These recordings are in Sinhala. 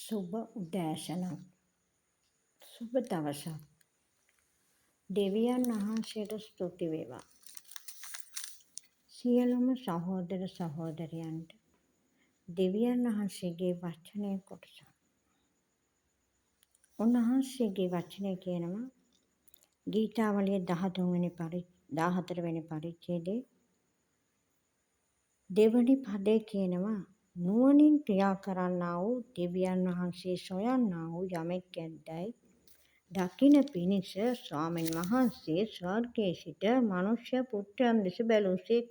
සුබ උදෑසනක් සුබ දවසක් දෙවියන් වහන්සේට ස්තුති වේවා. සියලුම සහෝදර සහෝදරයන්ට දෙවියන් වහන්සේගේ වචනය කොටස. උන්වහන්සේගේ වචනය කියනවා ගීතාවලිය 14 වෙනි පරිච්ඡේදයේ දෙවනි පදේ කියනවා නුවණින් ක්‍රියා කරන්නා වූ දෙවියන් වහන්සේ සොයන්නා වූ යමෙක් ඇද්දැයි දකින පිණිස ස්වාමීන් වහන්සේ ස්වර්ගයේ සිට මනුෂ්‍ය පුත්‍රයන් දෙස බැලූසේක.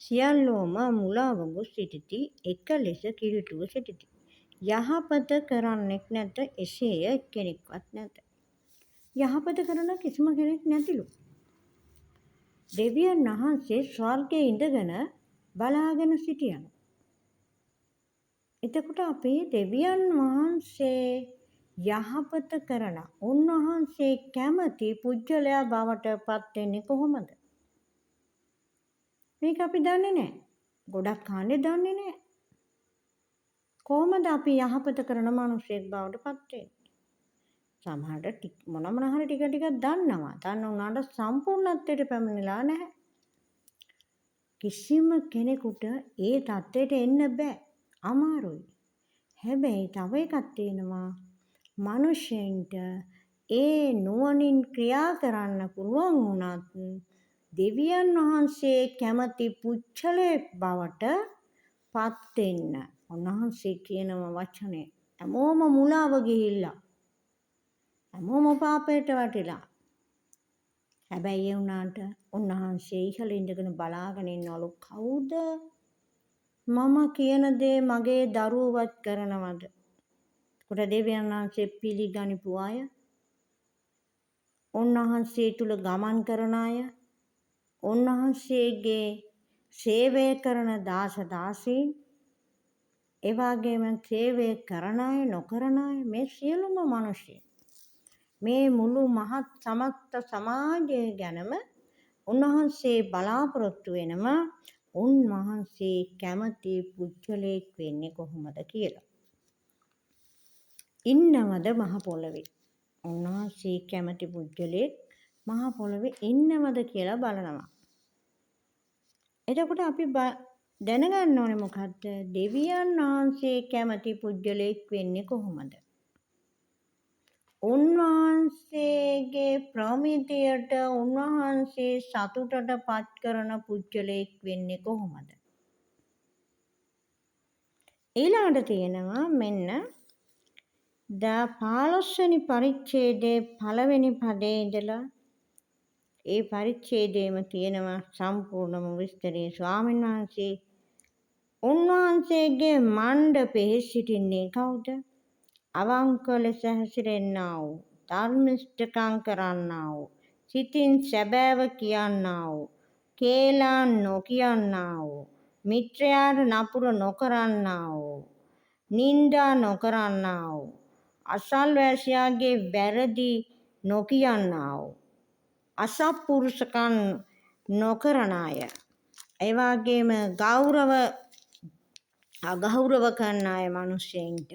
සියල්ලෝම මුලාව ගොස් සිටිති, එක ලෙස කිලිටුව සිටිති. යහපත කරන්නෙක් නැත, එසේය එක්කෙනෙක්වත් නැත. යහපත කරන කිසිම කෙනෙක් නැතිලු. දෙවියන් වහන්සේ ස්වර්ගයේ ඉඳගෙන බලාගෙන සිටියන. එතකොට අපේ දෙවියන් වහන්සේ යහපත කරන උන්වහන්සේ කැමති පුජ්‍යලයා බවට පත් වෙන්නේ කොහොමද? මේක අපි දන්නේ නැහැ. ගොඩක් කාණ්ඩේ දන්නේ නැහැ. කොහොමද අපි යහපත කරන මිනිසෙක් බවට පත් වෙන්නේ? සමහරට මොන හරි ටික දන්නවා. දන්න උනාට සම්පූර්ණත්වයට පැමිණලා නැහැ. කිසිම කෙනෙකුට ඒ தත්ත්වයට එන්න බෑ. අමාරුයි. හැබැයි තව එකක් තියෙනවා. මිනිසෙන්ට ඒ නුවණින් ක්‍රියා කරන්න පුළුවන් වුණත් දෙවියන් වහන්සේ කැමති පුච්චලයක් බවට පත් වෙන්න. උන්වහන්සේ කියනම වචනේ හැමෝම මුලාව ගිහිල්ලා. හැමෝම පාපයට වැටිලා. හැබැයි ඒ වුණාට උන්වහන්සේ ඉහළ ඉඳගෙන බලාගෙන ඉන්නවලු කවුද මම කියන දේ මගේ දරුවවත් කරනවද? කොට දෙවියන් වහන්සේ පිළිගනිපු අය, උන්වහන්සේ තුල ගමන් කරන අය, උන්වහන්සේගේ සේවය කරන දාස දාසීන්, ඒ වගේම සේවය කරන අය නොකරන අය මේ සියලුම මිනිස්සු මේ මුළු මහත් සමස්ත සමාජය ගැනම උන්වහන්සේ බලාපොරොත්තු වෙනවා උන්වහන්සේ කැමති පුජ්‍යලයක් වෙන්නේ කොහොමද කියලා. ඉන්නවද මහ පොළවේ? උන්වහන්සේ කැමති පුජ්‍යලයක් මහ පොළවේ ඉන්නවද කියලා බලනවා. එතකොට අපි දැනගන්න ඕනේ මොකද්ද? දෙවියන් වහන්සේ කැමති පුජ්‍යලයක් වෙන්නේ කොහොමද? උන්වහන්සේගේ ප්‍රමිතියට උන්වහන්සේ සතුටට පත් කරන පුජ්‍යලයක් වෙන්නේ කොහොමද? ඊළඟට තියෙනවා මෙන්න 15 වෙනි පරිච්ඡේදයේ පළවෙනි පදේ ඉඳලා ඒ පරිච්ඡේදයේම තියෙනවා සම්පූර්ණම විස්තරය. ස්වාමීන් වහන්සේ උන්වහන්සේගේ මණ්ඩපයේ සිටින්නේ කවුද? අවංක ලෙස හැසිරෙන්නා වූ, ධර්මිෂ්ඨකම් කරන්නා වූ, සිතින් සැබෑව කියන්නා වූ, කේලම් නොකියන්නා වූ, මිත්‍රයාට නපුර නොකරන්නා වූ, නින්දා නොකරන්නා වූ, අසල්වැසියාගේ වැරදි නොකියන්නා වූ, අසත්පුරුෂකම් නොකරන අය, ඒ වගේම අගෞරව කරන අය මිනිස්සෙන්ට.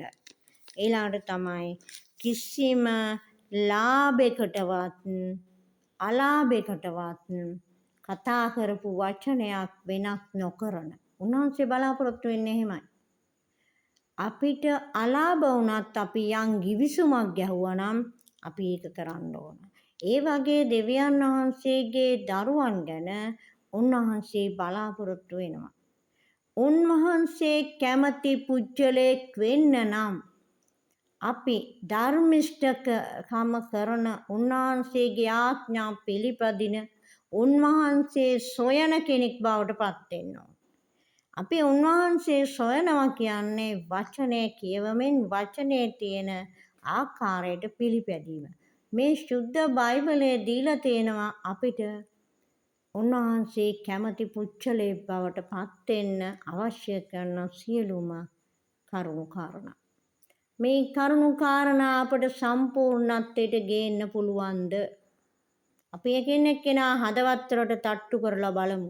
ඊළඟට තමයි කිසිම ලාභයකටවත් අලාභයකටවත් කතා කරපු වචනයක් වෙනස් නොකරන. උන්වහන්සේ බලාපොරොත්තු වෙන්නේ එහෙමයි. අපිට අලාභ වුණත් අපි යම් ගිවිසුමක් ගැහුවා නම් අපි ඒක කරන්න ඕන. ඒ වගේ දෙවියන් වහන්සේගේ දරුවන් ගැන උන්වහන්සේ බලාපොරොත්තු වෙනවා. උන්වහන්සේ කැමති පුජ්‍යලයක් වෙන්න නම් අපි ධර්මිෂ්ඨකම කරන උන්වහන්සේගේ ආඥා පිළිපදින උන්වහන්සේ සොයන කෙනෙක් බවට පත් වෙන්න ඕන. අපි උන්වහන්සේ සොයනවා කියන්නේ වචනය කියවමින් වචනේ තියෙන ආකාරයට පිළිපැදීම. මේ ශුද්ධ බයිබලයේ දීලා තියෙනවා අපිට උන්වහන්සේ කැමති පුච්චලයක් බවට පත් වෙන්න අවශ්‍ය කරන සියලුම කරුණු කාරණා. මේ කරුණු කාරණා අපට සම්පූර්ණත්වයට ගේන්න පුළුවන්ද? අපි එකිනෙකා හදවතට තට්ටු කරලා බලමු.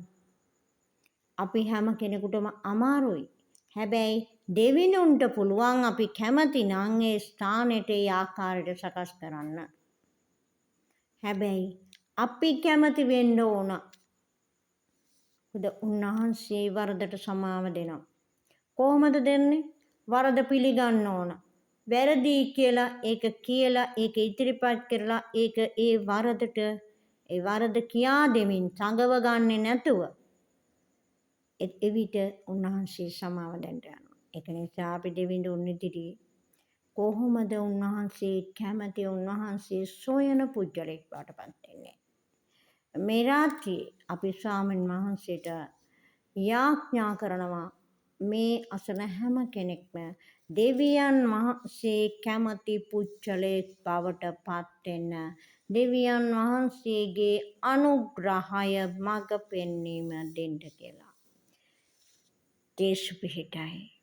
අපි හැම කෙනෙකුටම අමාරුයි. හැබැයි දෙවිඳුන්ට පුළුවන් අපි කැමති නම් ඒ ස්ථානෙට ඒ ආකාරයට සකස් කරන්න. හැබැයි අපි කැමති වෙන්න ඕන. උන්වහන්සේ වරදට සමාව දෙනවා. කොහොමද දෙන්නේ? වරද පිළිගන්න ඕන. වැරදි කියලා ඒක කියලා ඒක ඉදිරිපත් කරලා ඒක ඒ වරද කියා දෙමින් සංගව ගන්නෙ නැතුව එවිට උන්වහන්සේ සමාව දෙන්න යනවා. ඒක නිසා අපි දෙවිඳුන් ඉදිරියේ කොහොමද උන්වහන්සේ කැමති උන්වහන්සේ සොයන පුජ්‍යලෙක් බවටපත් වෙන්නේ. මේ රාත්‍රියේ අපි ස්වාමීන් වහන්සේට යාඥා කරනවා මේ අසන හැම කෙනෙක්ම දෙවියන් වහන්සේ කැමති පුච්චලෙක් බවට පත් වෙන්න දෙවියන් වහන්සේගේ අනුග්‍රහය මඟ පෙන්වීම දෙන්න කියලා. දේශ පිහිටයි